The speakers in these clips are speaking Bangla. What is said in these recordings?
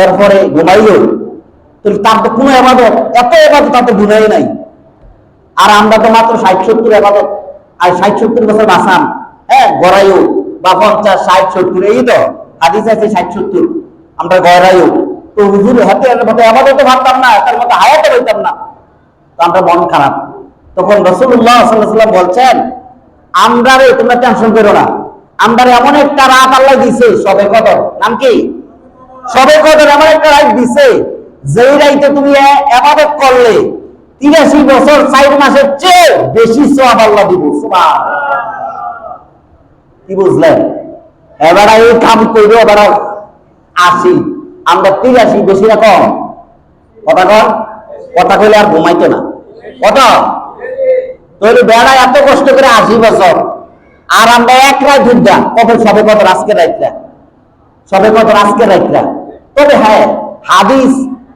এরপরে ঘুমাইল, তার তো কোনো এবাদত, এত এবাদত তার তো গুনাই নাই। আর আমরা তো মাত্র 60-70 এবাদত, আর 60-70 বছর বাঁচান, হ্যাঁ গড়াইও বা 50-60-70, এই তো হাদিস আছে 60-70, আমরা গড়াইও। তো হুজুর হাতে মতো এবাদত ভাবতাম না, তার মতো হায়াতে হইতাম না, তো আমরা মন খারাপ। তখন রাসূলুল্লাহ সাল্লাল্লাহু আলাইহি ওয়াসাল্লাম বলছেন, আমরা রে তোমরা টেনশন করো না, আমরা এমন একটা রাত আল্লাহ দিছে, শবে কদর, নাম কি? শবে কদর এমন একটা রাত দিছে, যেই রাইতে তুমি ইবাদত করলে 83 বছর 4 মাসের চেয়ে বেশি সওয়াব আল্লাহ দিব। সুবহানাল্লাহ। কি বুঝলেন? এবার এই কাম করবো, এবার 80, আমরা 83, বেশি না কম? কথা কন, কথা কইলে আর ঘুমাইতো না, কত তাহলে বেড়া এত কষ্ট করে 80 বছর, আর আমরা এক রাত যুদ্ধা কত সবে কত আজকে রাইতরা, সবে কত আজকে রাইতরা। তবে হ্যাঁ, হাদিস,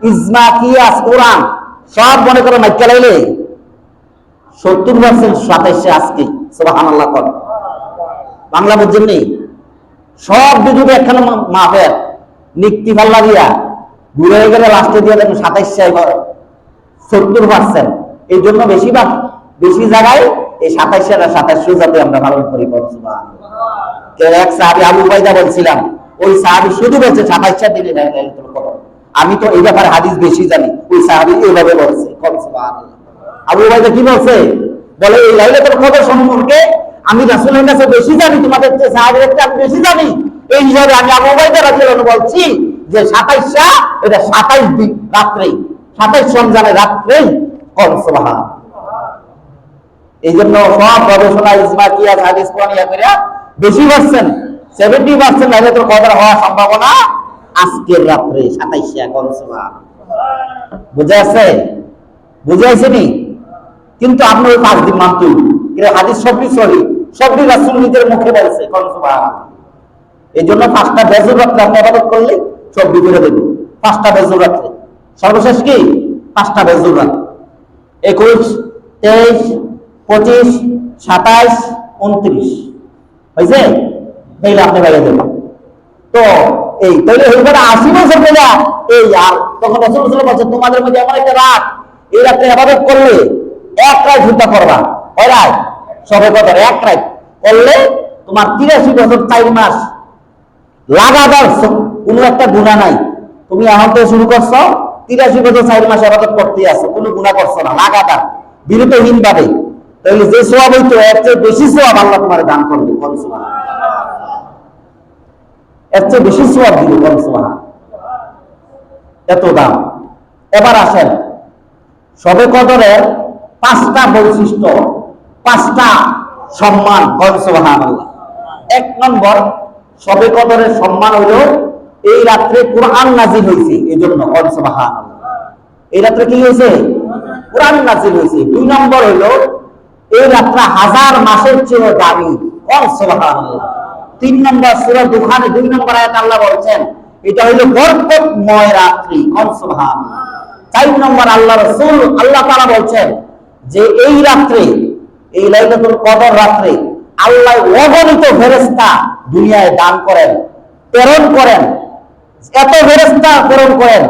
ইজমা, কিয়াস, কোরআন সব মনে করে মাইকা লাইলে 70% 27 আজকে। সুবহানাল্লাহ। কর বাংলা বুঝছেন নি? সব দুজনে একখানে মাপের নিক্তি পাল্লা দিয়া ঘুরে গেলে লাস্টে দিয়ে দেখুন 27 70%। এই জন্য বেশিরভাগ বেশি জায়গায় এই 27 আর 27 যাতে আমরা পালন করি। এক সাহাবী আবু উবাইদা বলছিলাম, ওই সাহাবী শুধু বলছে 27 দিনে লাইলাতুল কদর। আমি তো এই ব্যাপারে হাদিস বেশি জানি, ওই সাহাবী এইভাবে বলছে। সুবহানাল্লাহ। আবু উবাইদা কি বলছে? বলে এই লাইলাতুল কদর সম্পর্কে আমি রাসূলের কাছে বেশি জানি, তোমাদের চেয়ে সাহাবীদের চেয়ে আমি বেশি জানি। এই হিসাবে আমি আবু উবাইদা রাদিয়াল্লাহু আনহু বলছি যে 27 এটা 27 দিন রাত্রে, 27 রমজানের রাত্রে। সুবহানাল্লাহ। এই জন্য সব গবেষণা, ইজমা, কিয়াস, হাদিস, কোরআন ইয়া কইরা বেশি পাচ্ছেন 70% লাইলাতুল কদর হওয়ার সম্ভাবনা আজকের রাত্রে 27। সুবহানাল্লাহ। বুঝে আছে? বুঝে আসেনি? কিন্তু আপনি ওই 5 দিন মানতেন, কিন্তু হাদিস সবই সহি, সবই রাসূল নিজের মুখে বলছে। সুবহানাল্লাহ। এই জন্য 5টা বেজর রাত্রে আপনি ইবাদত করলে সব বিগড়ে দেবে। 5টা বেজর রাত্রে, সর্বশেষ কি 5টা বেজর রাত, 21, 23, 25, 27, 29 হয়েছে, তাইলে আপনি বাইরে দেবেন। তো এই তাইলে এইবার 80 বছর পেলা এই, আর তখন রাসূল সাল্লাল্লাহু আলাইহি ওয়াসাল্লাম বলছেন, তোমাদের মধ্যে এমন একটা রাত, এই রাতে ইবাদত করলে এক রাত চিন্তা করবা, ওই রাত সবে কদর এক রাত করলে তোমার 83 বছর 4 মাস লাগাতার কোনো একটা গুনাহ নাই। তুমি এখন থেকে শুরু করছো, 83 বছর 4 মাস ইবাদত করতে আছো, কোনো গুনাহ করছো না, লাগাতার বিরতহীন ভাবে, তাহলে যে সওয়াব হইতো এর চেয়ে বেশি সওয়াব আল্লাহ তোমার দান করবে। সুবহানাল্লাহ। এর চেয়ে বেশি সওয়াব দিবে। সুবহানাল্লাহ। এত দাম। এবার আসেন শবে কদরের 5টা বৈশিষ্ট্য, 5টা সম্মান। সুবহানাল্লাহ। 1 নম্বর, শবে কদরের সম্মান হলো এই রাত্রে কোরআন নাজিল হয়েছে, এই জন্য। সুবহানাল্লাহ। এই রাত্রে কি হয়েছে? কোরআন নাজিল হয়েছে। 2 নম্বর হলো এই রাত্রা 1000 মাসের চেয়ে দামি। সুবহানাল্লাহ। 3 নম্বর, সূরা দুখানে 2 নম্বর আয়াতে আল্লাহ বলছেন এটা হলো বরকতময় রাত্রি। সুবহানাল্লাহ। 4 নম্বর, আল্লাহ রাসূল আল্লাহ তাআলা বলছেন যে এই রাত্রে, এই লাইলাতুল কদর রাত্রে আল্লাহ অগণিত ফেরেশতা দুনিয়ায় দান করেন, প্রেরণ করেন। এত ফেরেশতা প্রেরণ করেন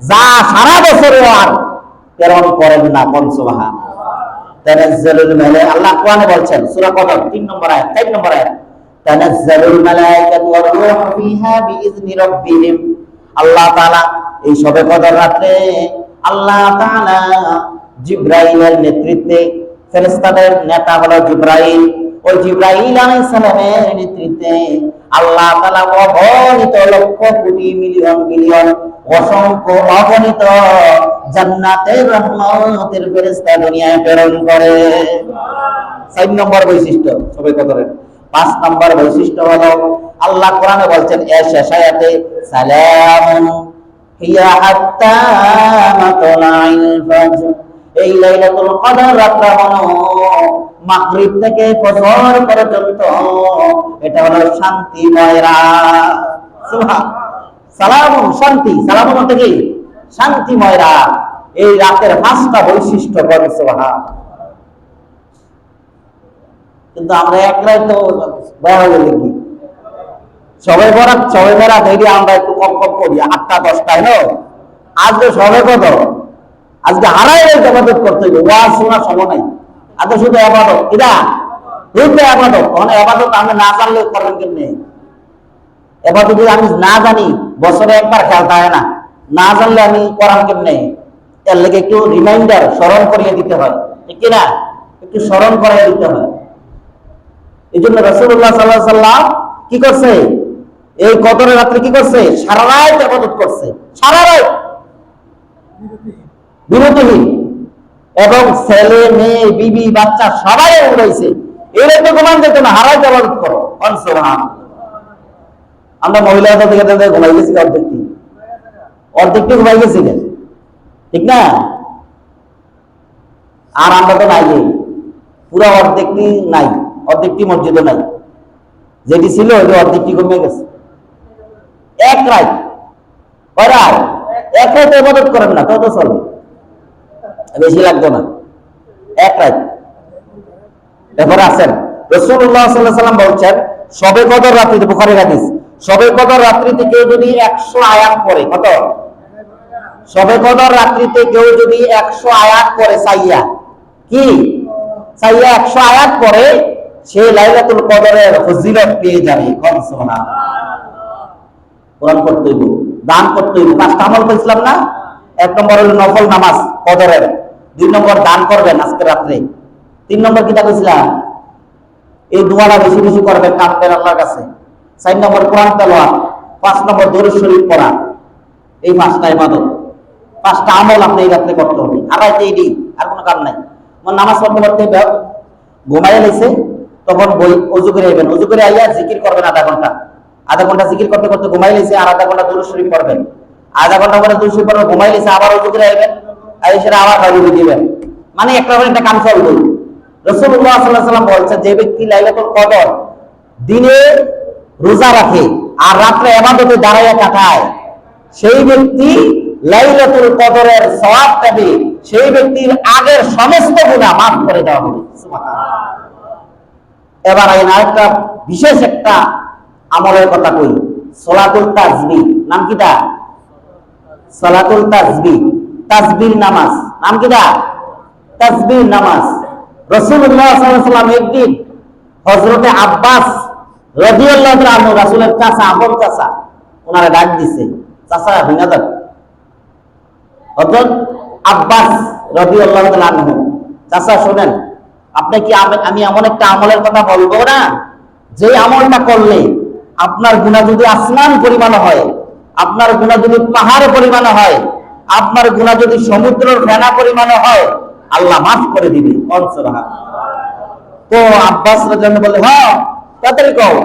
যা সারা বছরে আর প্রেরণ করেন না। সুবহানাল্লাহ। তানাজ্জালুল মালায়েকা, আল্লাহ কোরআনে বলছেন, সূরা কদর 3 নম্বর আয়াত, 4 নম্বর আয়াত, তানাজ্জালুল মালায়েকাতু ওয়ার রূহু ফিহা বিইذনি রাব্বিহিম। আল্লাহ তাআলা এই শবে কদর রাতে আল্লাহ তাআলা জিবরাইলের নেতৃত্বে, ফেরেশতাদের নেতা হলো জিবরাইল, ওই জিবরাইল আলাইহিস সালামের নেতৃত্বে আল্লাহ তাআলা অগণিত লক্ষ কোটি মিলিয়ন বিলিয়ন অসংখ্য অগণিত জান্নাতের রহমতের ফেরেশতা দুনিয়ায় প্রেরণ করে। 4 নম্বর বৈশিষ্ট্য শবে কদরের। 5 নম্বর বৈশিষ্ট্য হলো আল্লাহ কোরআনে বলছেন এর শেষ আয়াতে, সালামুন হিয়া হাত্তা মাতলাইল ফাজর। এই লাইলাতুল কদর রাতটা হলো মাগরিব থেকে ফজর পর্যন্ত, এটা হলো শান্তিময় রাত। সুবহানাল্লাহ। সালামুন, শান্তি, সালামুন মানে কি? শান্তিময় রাত। এই রাতের 5টা বৈশিষ্ট্য। সুবহানাল্লাহ। কিন্তু আমরা এক রাত তো বয়া হয়ে দেখি, সবে বরাত এই আমরা একটু কম কম করি 8টা 10টায় না। আজকে সবে কত, আজকে হারাই ইবাদত করতে হবে, ওয়াজ শোনা সময় নাই। আজকে শুধু ইবাদত, কিরা শুধু ইবাদত। মানে ইবাদত আমি না জানলে করবেন কেমনে? ইবাদত যদি আমি না জানি, বছরে একবার খেলতে হয় না, না জানলে আমি করাম কেমনে? এর লেগে একটু রিমাইন্ডার, স্মরণ করিয়ে দিতে হয়, ঠিক কিনা? একটু স্মরণ করিয়ে দিতে হয়। এই জন্য রাসূলুল্লাহ সাল্লাল্লাহু আলাইহি সাল্লাম কি করছে? এই কদরের রাত্রে কি করছে? সারা রাত ইবাদত করছে, সারা রাত বিরতিহীন। এবং ছেলে মেয়ে বিবি বাচ্চা সবাই উড়াইছে। এর একটু ঘুমান যেত না, হারাই ইবাদত করো। আমরা মহিলাদের দিকে ঘুমাই গেছি, অর্ধেকটি ঘুমাই গেছি, ঠিক না? আর আমরা তো নাই, পুরো অর্ধেকটি নাই, অর্ধেকটি মসজিদও নাই। যেটি ছিল ওই অর্ধেকটি কমে গেছে। এক রাত, এক রাত ইবাদত করেন না, তত চলবে, বেশি লাগতো না, এক রাত। এরপরে আছেন রাসূলুল্লাহ সাল্লাল্লাহু আলাইহি ওয়াসাল্লাম বলছেন, শবে কদর রাত্রিতে, বুখারীর হাদিস, শবে কদর রাত্রিতে কেউ যদি 100 আয়াত পড়ে, কত? শবে কদর রাত্রিতে কেউ যদি 100 আয়াত পড়ে, চাইয়া কি চাইয়া 100 আয়াত পড়ে, সে লাইলাতুল কদরের ফজিলত পেয়ে যাবে। সুবহানাল্লাহ। কোরআন পড়তে হইব, দান করতে হইব। 5টা আমল কইছিলাম না? 1 নম্বর হলো নফল নামাজ কদরের, 2 নম্বর দান করবেন আজকে রাত্রে, 3 নম্বর কিটা কইছিলাম? এই দোয়াটা বেশি বেশি করবেন, কাঁদবেন আল্লাহর কাছে, 4 নম্বর কোরআন তেলাওয়াত, 5 নম্বর দরুদ শরীফ পড়া। এই 5টা ইবাদত, 5টা আমল আপনি এই রাত্রে করতে হবে। আর রাতে এই আর কোনো কাম নাই। নামাজ পড়তে পড়তে ঘুমাইয়া লাইছে, তখন ওযু করে আইবেন, ওযু করে আইয়া জিকির করবেন আধা ঘন্টা জিকির করতে করতে ঘুমাই লাইছে, আর আধা ঘন্টা দরুদ শরীফ পড়বেন, আধা ঘন্টা পরে দরুদ শরীফ পড়বেন, ঘুমাই লাইছে, আবার ওযু করে আইবেন, আর এসে আবার হাজির দিবেন। মানে একটা কাম চলবে। রাসূলুল্লাহ সাল্লাল্লাহু আলাইহি ওয়াসাল্লাম বলেছেন, যে ব্যক্তি লাইলাতুল কদর দিনে রোজা রাখে আর রাতে ইবাদতে দাঁড়াইয়া কাটায়, সেই ব্যক্তি লাইলাতুল কদরের সওয়াব পাবে। সেই ব্যক্তির আগের সমস্ত গুনাহ মাফ করে দেওয়া হবে। সুবহানাল্লাহ। এবার আরেকটা বিশেষ একটা আমলের কথা কই, সালাতুল তাসবিহ। নাম কিটা? সালাতুল তাসবিহ, তাসবিহ নামাজ। নাম কিটা? তাসবিহ নামাজ। রাসূলুল্লাহ সাল্লাল্লাহু আলাইহি ওয়াসাল্লাম একদিন হযরতে আব্বাস রাদিয়াল্লাহু তাআলা আনহু, রাসূলের চাচা, আপন চাচা, ওনারে ডাক দিছে, চাচা বিনাদাত হযরত আব্বাস রাদিয়াল্লাহু তাআলা আনহু, চাচা শুনেন, আপনি কি আমি এমন একটা আমলের কথা বলবো না, যে আমলটা করলে আপনার গুনাহ যদি আসমান পরিমাণ হয়, আপনার গুনাহ যদি পাহাড় পরিমাণ হয়, আপনার গুনাহ যদি সমুদ্রের ফেনা পরিমাণ হয়, আল্লাহ মাফ করে দিবে। সুবহানাল্লাহ। তো আব্বাস রাদিয়াল্লাহু বলে, হ্যাঁ তাড়াতাড়ি কও।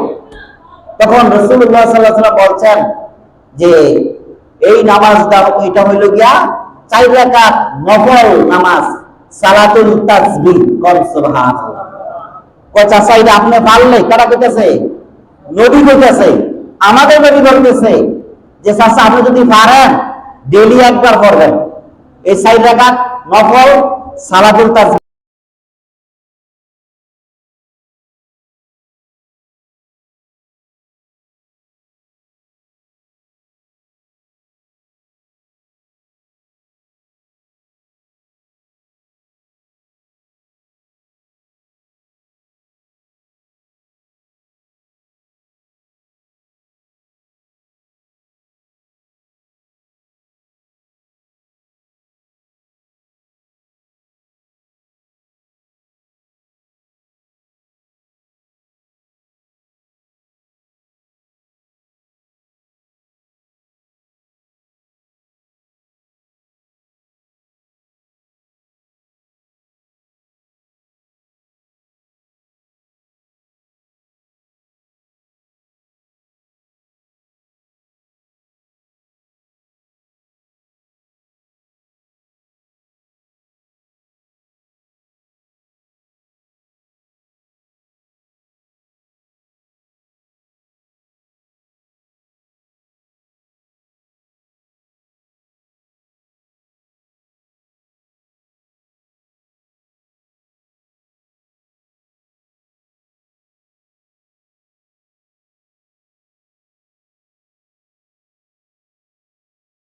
তখন রাসূলুল্লাহ সাল্লাল্লাহু আলাইহি ওয়াসাল্লাম বলছেন যে এই নামাজটা, এটা হইল গিয়া 4 রাকাত নফল নামাজ, সালাতুল তাসবিহ। সুবহানাল্লাহ। চাচা এটা আপনি পারলে, কারা কইতেছে? নবী কইতেছে, আমাদের নবী বলতেছে যে চাচা আপনি যদি পারেন ডেইলি একবার পড়বেন এই 4 রাকাত নফল সালাতুল তাসবিহ।